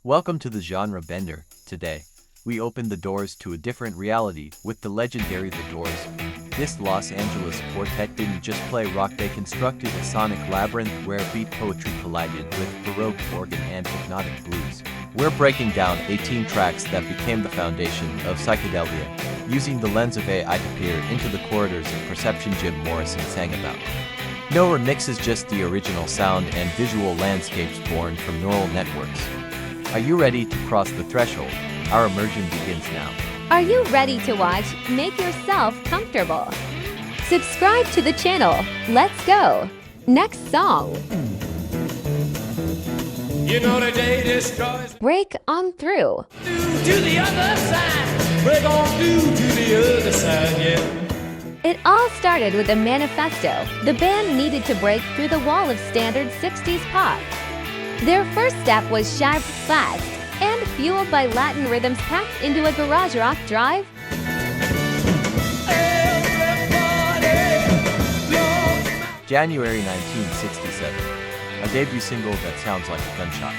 Welcome to the Genre Bender. Today, we open the doors to a different reality with the legendary The Doors. This Los Angeles quartet didn't just play rock, they constructed a sonic labyrinth where beat poetry collided with Baroque organ and hypnotic blues. We're breaking down 18 tracks that became the foundation of psychedelia, using the lens of AI to peer into the corridors of perception Jim Morrison sang about. No remixes, just the original sound and visual landscapes born from neural networks. Are you ready to cross the threshold? Our immersion begins now. Are you ready to watch? Make yourself comfortable. Subscribe to the channel. Let's go. Next song. You know the day destroys. Break on through. To the other side. Break on through to the other side, yeah. It all started with a manifesto. The band needed to break through the wall of standard 60s pop. Their first step was sharp, fast, and fueled by Latin rhythms packed into a garage rock drive. January 1967, a debut single that sounds like a gunshot.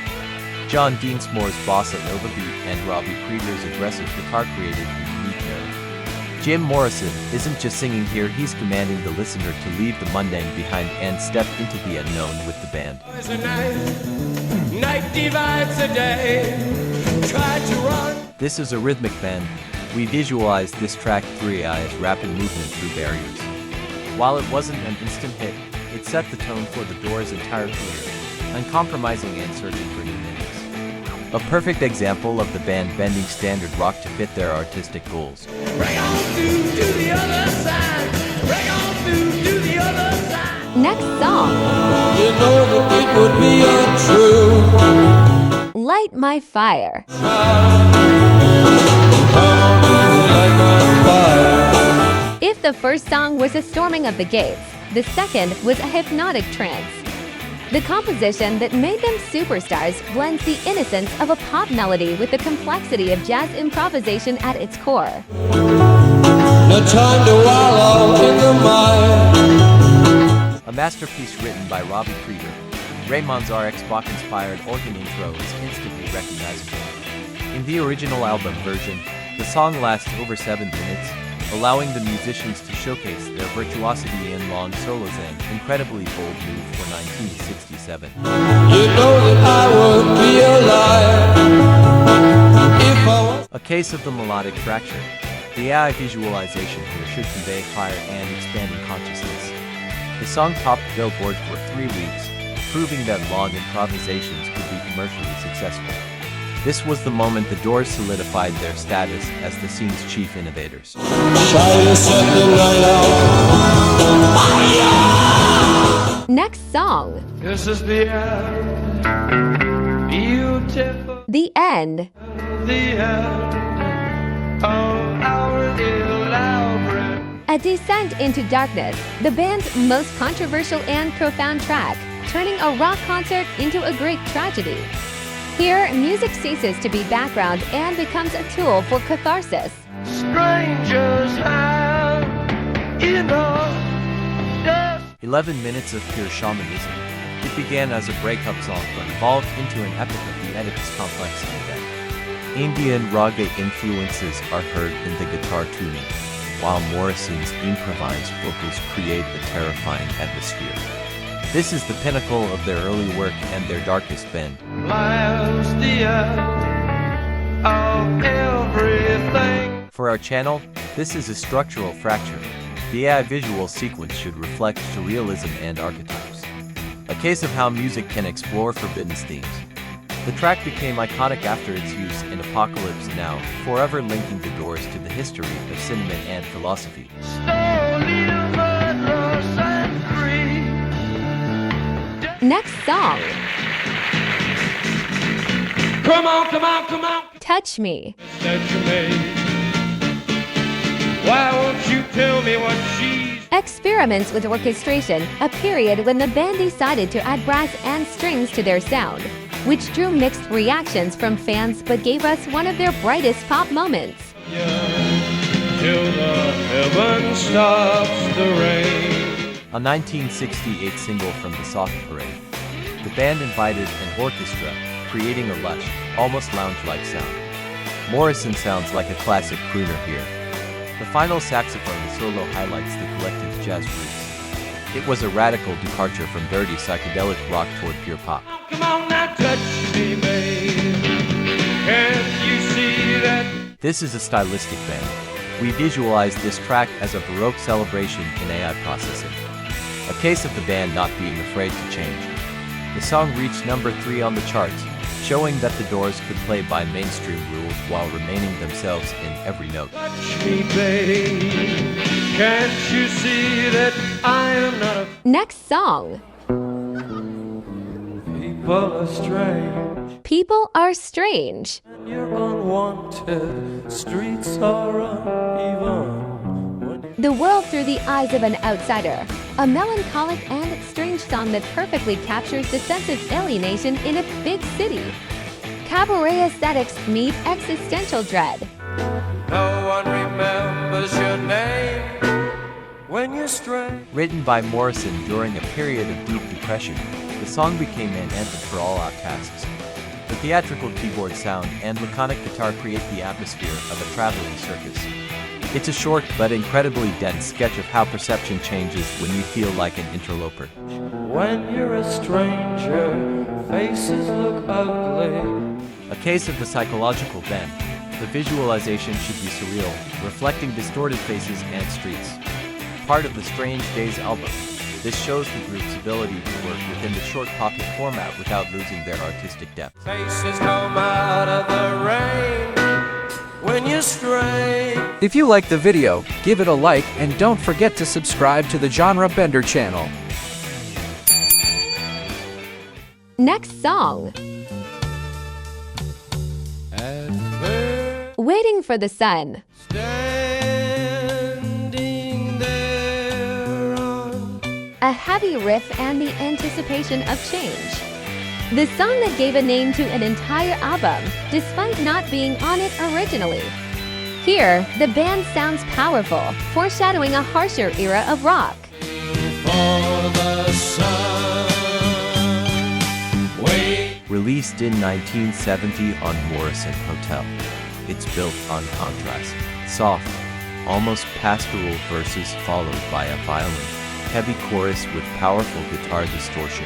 John Deansmore's bossa nova beat and Robbie Krieger's aggressive guitar created a unique narrative. Jim Morrison isn't just singing here, he's commanding the listener to leave the mundane behind and step into the unknown with the band. Night divides the day. Try to run. This is a rhythmic band. We visualized this track through AI's rapid movement through barriers. While it wasn't an instant hit, it set the tone for The Doors' entire career, uncompromising and searching for new meanings. A perfect example of the band bending standard rock to fit their artistic goals. Break on through to the other side. Break on through to the other side. Next song. You know that it would be untrue. Light My Fire. If the first song was a storming of the gates, the second was a hypnotic trance. The composition that made them superstars blends the innocence of a pop melody with the complexity of jazz improvisation at its core. No time to wallow in the mire. A masterpiece written by Robbie Krieger, Raymond's RX Bach-inspired organ intro is instantly recognizable. In the original album version, the song lasts over 7 minutes, allowing the musicians to showcase their virtuosity in long solos, an incredibly bold move for 1967. You know that I would be alive if I was. A case of the melodic fracture. The AI visualization here should convey fire and expanding consciousness. The song topped Billboard for 3 weeks, proving that long improvisations could be commercially successful. This was the moment The Doors solidified their status as the scene's chief innovators. Next song. This is the end. Beautiful. The End. The end of our elaborate. A descent into darkness, the band's most controversial and profound track, turning a rock concert into a Greek tragedy. Here, music ceases to be background and becomes a tool for catharsis. Strangers have enough. 11 minutes of pure shamanism. It began as a breakup song but evolved into an epic of the Oedipus complex and death. Indian raga influences are heard in the guitar tuning, while Morrison's improvised vocals create a terrifying atmosphere. This is the pinnacle of their early work and their darkest bend. Life's the end of everything. For our channel, this is a structural fracture. The AI visual sequence should reflect surrealism and archetypes. A case of how music can explore forbidden themes. The track became iconic after its use in Apocalypse Now, forever linking The Doors to the history of cinema and philosophy. Slowly murderous and free. Next song. Come on, come on, come on. Touch Me. That you made. Why won't you tell me what she's. Experiments with orchestration, a period when the band decided to add brass and strings to their sound, which drew mixed reactions from fans but gave us one of their brightest pop moments. Till the heaven stops the rain. A 1968 single from the Soft Parade. The band invited an orchestra, creating a lush, almost lounge-like sound. Morrison sounds like a classic crooner here. The final saxophone solo highlights the collective's jazz roots. It was a radical departure from dirty psychedelic rock toward pure pop. Come on now, touch me, babe. Can't you see that? This is a stylistic band. We visualize this track as a Baroque celebration in AI processing. A case of the band not being afraid to change. The song reached number 3 on the charts, showing that the Doors could play by mainstream rules while remaining themselves in every note. Touch me, babe. Can't you see that I am not a Next song. people are strange. People are strange. You're unwanted. Streets are uneven. The world through the eyes of an outsider. A melancholic and strange song that perfectly captures the sense of alienation in a big city. Cabaret aesthetics meet existential dread. No one remembers your name when you're strange. Written by Morrison during a period of deep depression, the song became an anthem for all outcasts. The theatrical keyboard sound and laconic guitar create the atmosphere of a traveling circus. It's a short but incredibly dense sketch of how perception changes when you feel like an interloper. When you're a stranger, faces look ugly. A case of the psychological bend. The visualization should be surreal, reflecting distorted faces and streets. Part of the Strange Days album, this shows the group's ability to work within the short pocket format without losing their artistic depth. Faces come out of the rain when you're strange. If you like the video, give it a like and don't forget to subscribe to the Genre Bender channel. Next song. Waiting for the Sun. Standing there on A heavy riff and the anticipation of change. The song that gave a name to an entire album, despite not being on it originally. Here, the band sounds powerful, foreshadowing a harsher era of rock. for the sun. Wait. Released in 1970 on Morrison Hotel. It's built on contrast, soft, almost pastoral verses followed by a violent, heavy chorus with powerful guitar distortion.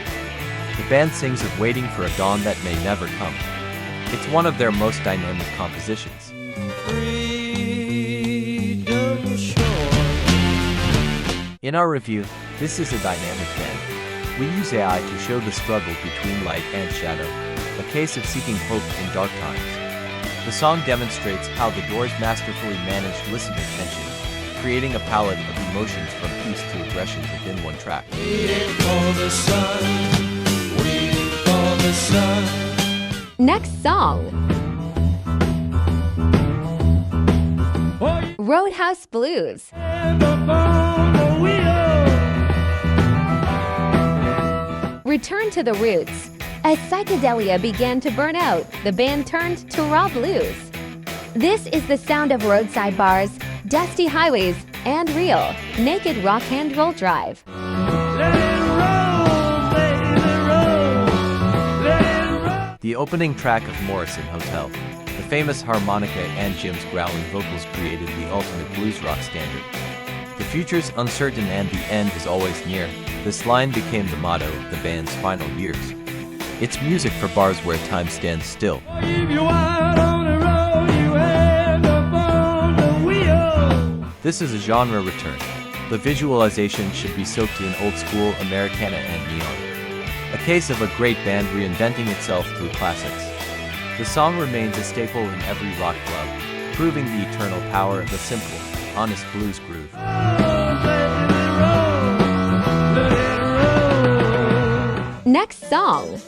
The band sings of waiting for a dawn that may never come. It's one of their most dynamic compositions. Freedom shore. In our review, this is a dynamic band. We use AI to show the struggle between light and shadow, a case of seeking hope in dark times. The song demonstrates how the Doors masterfully managed listener tension, creating a palette of emotions from peace to aggression within one track. Waiting for the sun. Waiting for the sun. Next song. Roadhouse Blues. Return to the roots. As psychedelia began to burn out, the band turned to raw blues. This is the sound of roadside bars, dusty highways, and real, naked rock and roll drive. Let it roll, baby, roll. Let it roll. The opening track of Morrison Hotel, the famous harmonica and Jim's growling vocals created the ultimate blues rock standard. The future's uncertain and the end is always near. This line became the motto of the band's final years. It's music for bars where time stands still. If you out on the road, you end up on the wheel. This is a genre return. The visualization should be soaked in old-school Americana and neon. A case of a great band reinventing itself through classics. The song remains a staple in every rock club, proving the eternal power of the simple, honest blues groove. Next song.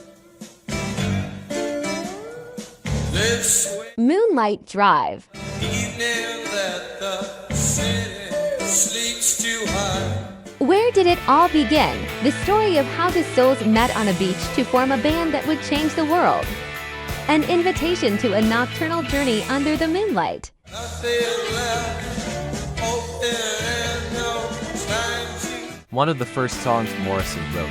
Moonlight Drive. Evening that the city sleeps too high. Where did it all begin? The story of how the souls met on a beach to form a band that would change the world. An invitation to a nocturnal journey under the moonlight. Nothing left open and no time to. One of the first songs Morrison wrote.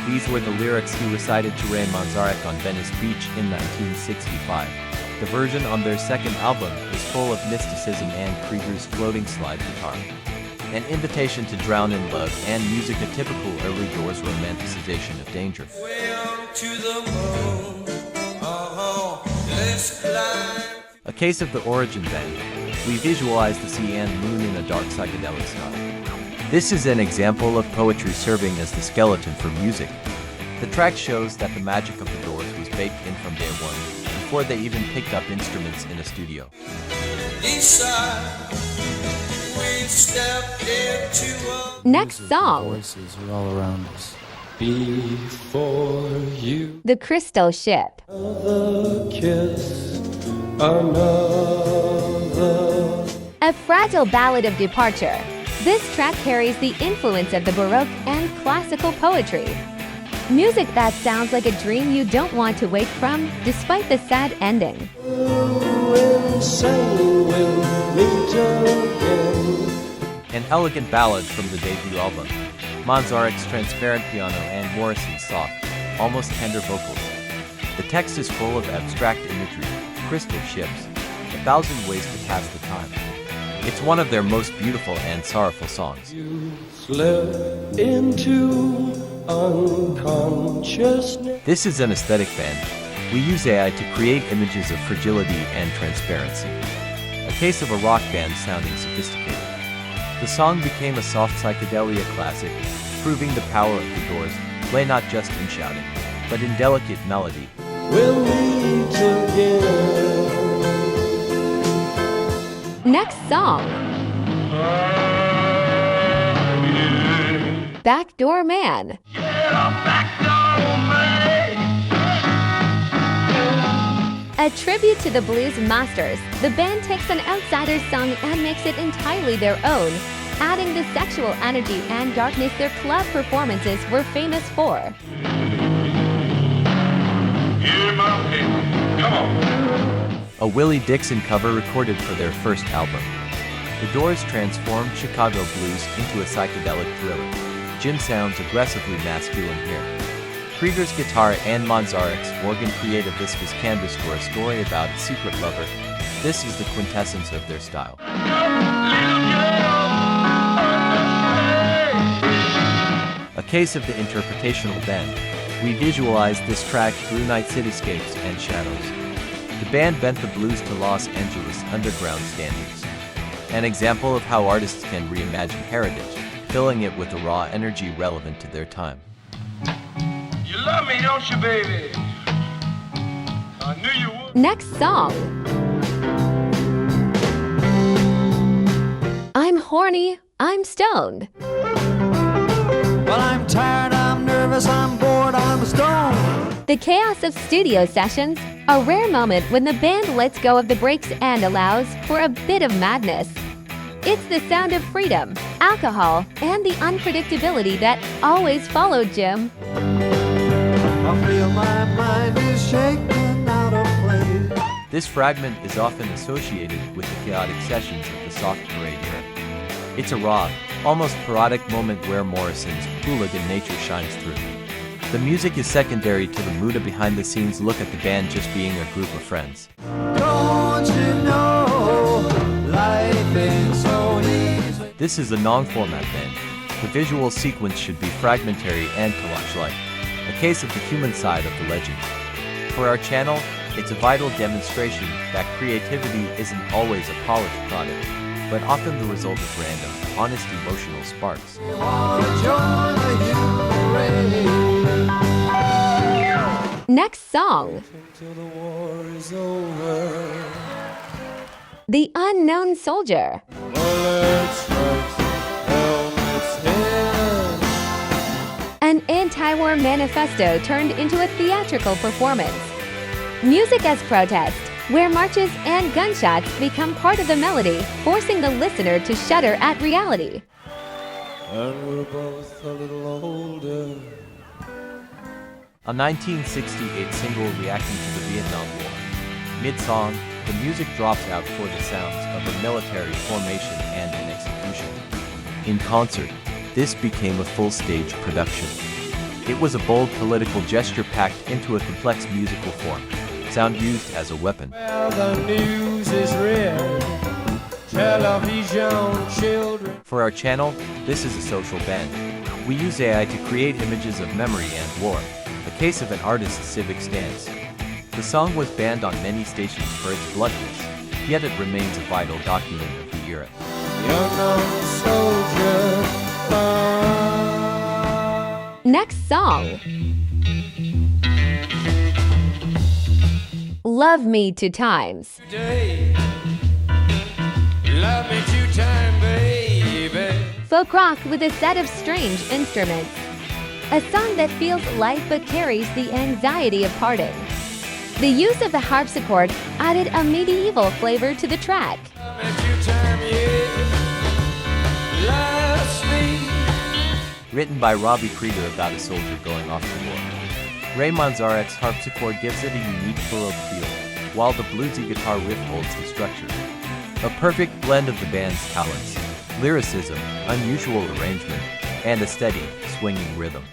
These were the lyrics he recited to Ray Manzarek on Venice Beach in 1965. The version on their second album is full of mysticism and Krieger's floating slide guitar. An invitation to drown in love and music, a typical early Doors romanticization of danger. A case of the origin then, we visualize the sea and moon in a dark psychedelic style. This is an example of poetry serving as the skeleton for music. The track shows that the magic of the Doors was baked in from day one, before they even picked up instruments in a studio. Next song, Voices are all around us. Before you, The Crystal Ship. another kiss, another. A fragile ballad of departure, this track carries the influence of the Baroque and classical poetry. Music that sounds like a dream you don't want to wake from, despite the sad ending. An elegant ballad from the debut album. Manzarek's transparent piano and Morrison's soft, almost tender vocals. The text is full of abstract imagery, crystal ships, 1,000 ways to pass the time. It's one of their most beautiful and sorrowful songs. You slip into unconsciousness. This is an aesthetic band. We use AI to create images of fragility and transparency. A case of a rock band sounding sophisticated. The song became a soft psychedelia classic, proving the power of the Doors lay not just in shouting, but in delicate melody. We'll meet again. Next song, Backdoor Man. A tribute to the blues masters, the band takes an outsider's song and makes it entirely their own, adding the sexual energy and darkness their club performances were famous for. A Willie Dixon cover recorded for their first album. The Doors transformed Chicago blues into a psychedelic thriller. Jim sounds aggressively masculine here. Krieger's guitar and Manzarek's organ create a viscous canvas for a story about a secret lover. This is the quintessence of their style. A case of the interpretational bend. We visualize this track through night cityscapes and shadows. The band bent the blues to Los Angeles underground standards. An example of how artists can reimagine heritage, filling it with a raw energy relevant to their time. You love me, don't you, baby? I knew you would. Next song, I'm Horny, I'm Stoned. Well, I'm tired, I'm nervous, I'm bored, I'm stoned. The chaos of studio sessions, a rare moment when the band lets go of the brakes and allows for a bit of madness. It's the sound of freedom, alcohol, and the unpredictability that always followed Jim. I feel my mind is shaking out of place. This fragment is often associated with the chaotic sessions of the soft parade era. It's a raw, almost parodic moment where Morrison's hooligan nature shines through. The music is secondary to the mood, a behind-the-scenes look at the band just being a group of friends. Don't you know, life ain't so easy. This is a non-format band. The visual sequence should be fragmentary and collage-like, a case of the human side of the legend. For our channel, it's a vital demonstration that creativity isn't always a polished product, but often the result of random, honest emotional sparks. You wanna join the human race. Next song, Till the war is over. The Unknown Soldier. Bullets strikes, helmets in. An anti-war manifesto turned into a theatrical performance. Music as protest, where marches and gunshots become part of the melody, forcing the listener to shudder at reality. And we're both a little older. A 1968 single reacting to the Vietnam War. Mid-song, the music drops out for the sounds of a military formation and an execution. In concert, this became a full-stage production. It was a bold political gesture packed into a complex musical form, sound used as a weapon. Well, the news is red. Television, children. For our channel, this is a social band. We use AI to create images of memory and war, a case of an artist's civic stance. The song was banned on many stations for its bluntness, yet it remains a vital document of the era. Young soldier. Next song. Love Me 2 Times. Today. Love me 2 times, baby. Folk rock with a set of strange instruments. A song that feels light but carries the anxiety of parting. The use of the harpsichord added a medieval flavor to the track. Love me 2 times, yeah. Last me. Written by Robbie Krieger about a soldier going off to war. Ray Manzarek's harpsichord gives it a unique baroque feel, while the bluesy guitar riff holds the structure. A perfect blend of the band's talents, lyricism, unusual arrangement, and a steady, swinging rhythm.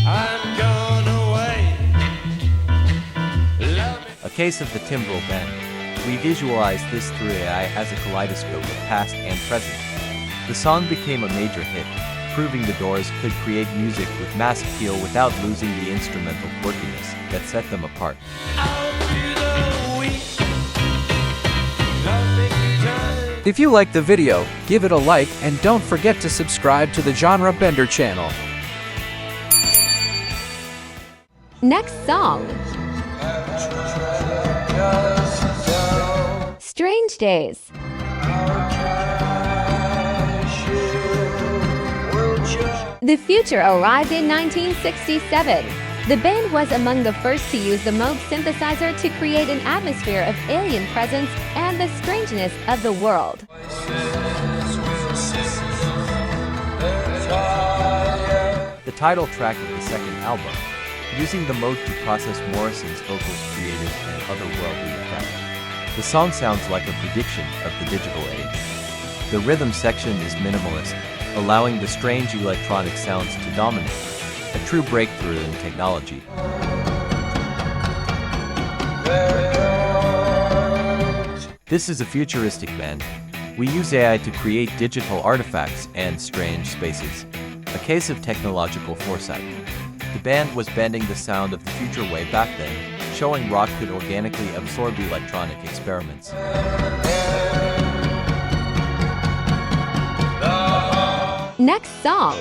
I'm gone away. Love me. A case of the timbral bend. We visualize this through AI as a kaleidoscope of past and present. The song became a major hit, proving the Doors could create music with mass appeal without losing the instrumental quirkiness that set them apart. I'll be the weak. Love me 2 times. If you liked the video, give it a like and don't forget to subscribe to the Genre Bender channel. Next song. Strange Days. The future arrived in 1967. The band was among the first to use the Moog synthesizer to create an atmosphere of alien presence and the strangeness of the world. The title track of the second album, using the Moog to process Morrison's vocals created an otherworldly effect. The song sounds like a prediction of the digital age. The rhythm section is minimalist, allowing the strange electronic sounds to dominate, a true breakthrough in technology. This is a futuristic band. We use AI to create digital artifacts and strange spaces, a case of technological foresight. The band was bending the sound of the future way back then, showing rock could organically absorb electronic experiments. Next song.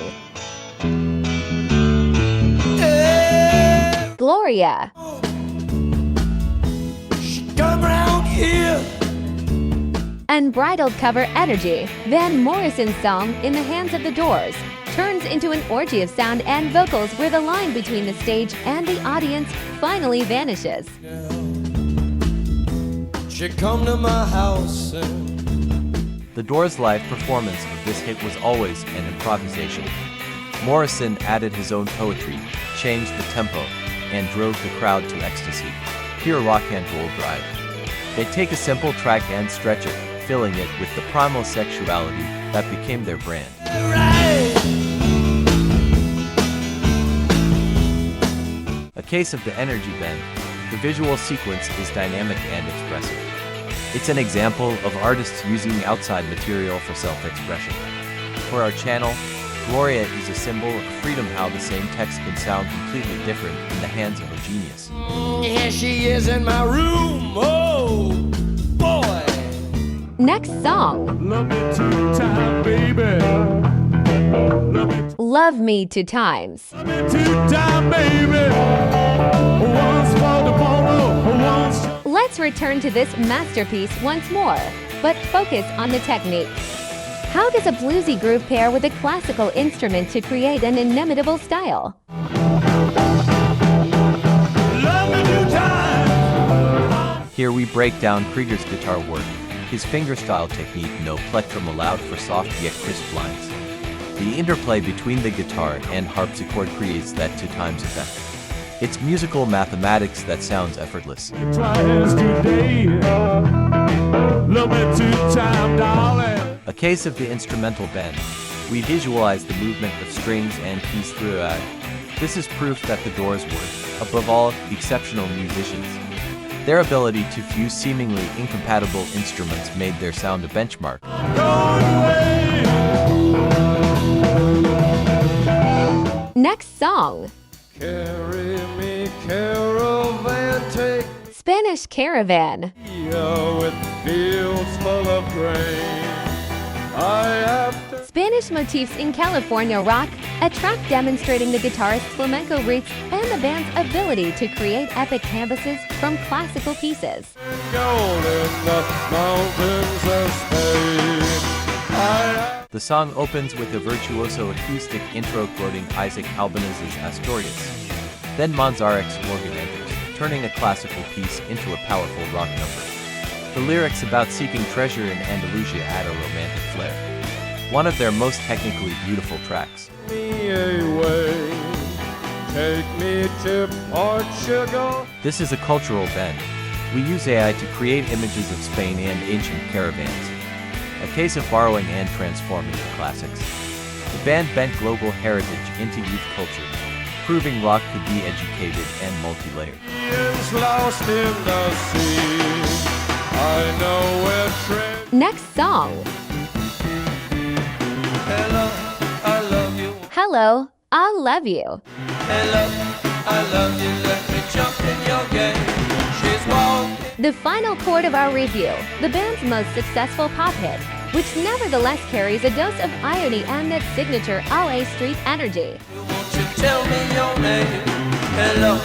Gloria. Come round here. Unbridled cover energy, Van Morrison's song In the Hands of the Doors turns into an orgy of sound and vocals where the line between the stage and the audience finally vanishes. She come to my house and The Doors' live performance of this hit was always an improvisation. Morrison added his own poetry, changed the tempo, and drove the crowd to ecstasy. Pure rock and roll drive. They take a simple track and stretch it, filling it with the primal sexuality that became their brand. A case of the energy bend, the visual sequence is dynamic and expressive. It's an example of artists using outside material for self-expression. For our channel, Gloria is a symbol of freedom, how the same text can sound completely different in the hands of a genius. here she is in my room. Oh, boy. Next song. Love me 2 times, baby. Love Me 2 Times. Love me 2 times, baby. Once for tomorrow, once. Let's return to this masterpiece once more, but focus on the technique. How does a bluesy groove pair with a classical instrument to create an inimitable style? Love me 2 times. Here we break down Krieger's guitar work, his fingerstyle technique, no plectrum allowed for soft yet crisp lines. The interplay between the guitar and harpsichord creates that 2 times effect. It's musical mathematics that sounds effortless. Twice today. Love me 2 times, darling. A case of the instrumental bend. We visualize the movement of strings and keys throughout. This is proof that the Doors were, above all, exceptional musicians. Their ability to fuse seemingly incompatible instruments made their sound a benchmark. Next song, Carry me, caravan, take Spanish Caravan. me with fields full of grain. I have to Spanish motifs in California rock, a track demonstrating the guitarist's flamenco roots and the band's ability to create epic canvases from classical pieces. gold in the mountains of Spain. The song opens with a virtuoso acoustic intro quoting Isaac Albéniz's Astorias. Then Manzarek's organ enters, turning a classical piece into a powerful rock number. The lyrics about seeking treasure in Andalusia add a romantic flair. One of their most technically beautiful tracks. Me away, take me to Portugal. This is a cultural bend. We use AI to create images of Spain and ancient caravans. A case of borrowing and transforming the classics. The band bent global heritage into youth culture, proving rock could be educated and multi-layered. Millions lost in the sea. I know where treasure. Next song, Hello, I love you. Hello, I Love You. Hello, I love you. Let me jump in your game. She's walking. The final chord of our review, the band's most successful pop hit, which nevertheless carries a dose of irony and its signature LA street energy. Won't you tell me your name? Hello,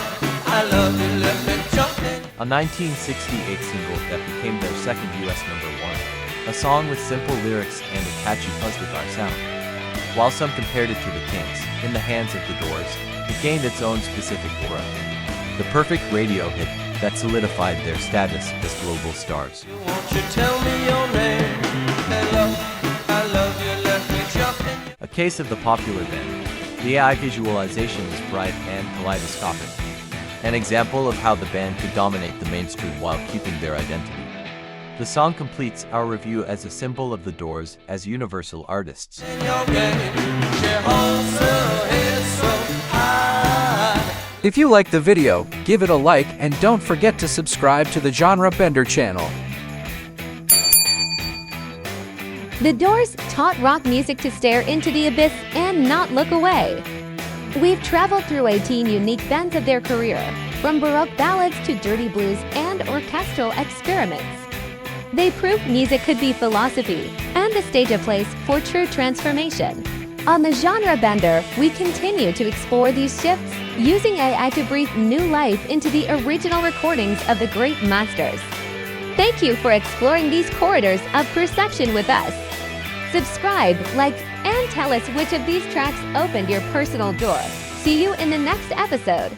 I love you. Let me jump in. A 1968 single that became their second US #1. A song with simple lyrics and a catchy fuzz guitar sound. While some compared it to the Kinks, in the hands of the Doors, it gained its own specific aura. The perfect radio hit that solidified their status as global stars. Won't you tell me your name? Hello, I love you. Let me jump in. A case of the popular band. The AI visualization is bright and kaleidoscopic. An example of how the band could dominate the mainstream while keeping their identity. The song completes our review as a symbol of the Doors as universal artists. In your game, she holds her head so high. If you like the video, give it a like and don't forget to subscribe to the Genre Bender channel. The Doors taught rock music to stare into the abyss and not look away. We've traveled through 18 unique bends of their career, from Baroque ballads to dirty blues and orchestral experiments. They proved music could be philosophy and the stage a place for true transformation. On the Genre Bender, we continue to explore these shifts, using AI to breathe new life into the original recordings of the great masters. Thank you for exploring these corridors of perception with us. Subscribe, like, and tell us which of these tracks opened your personal door. See you in the next episode.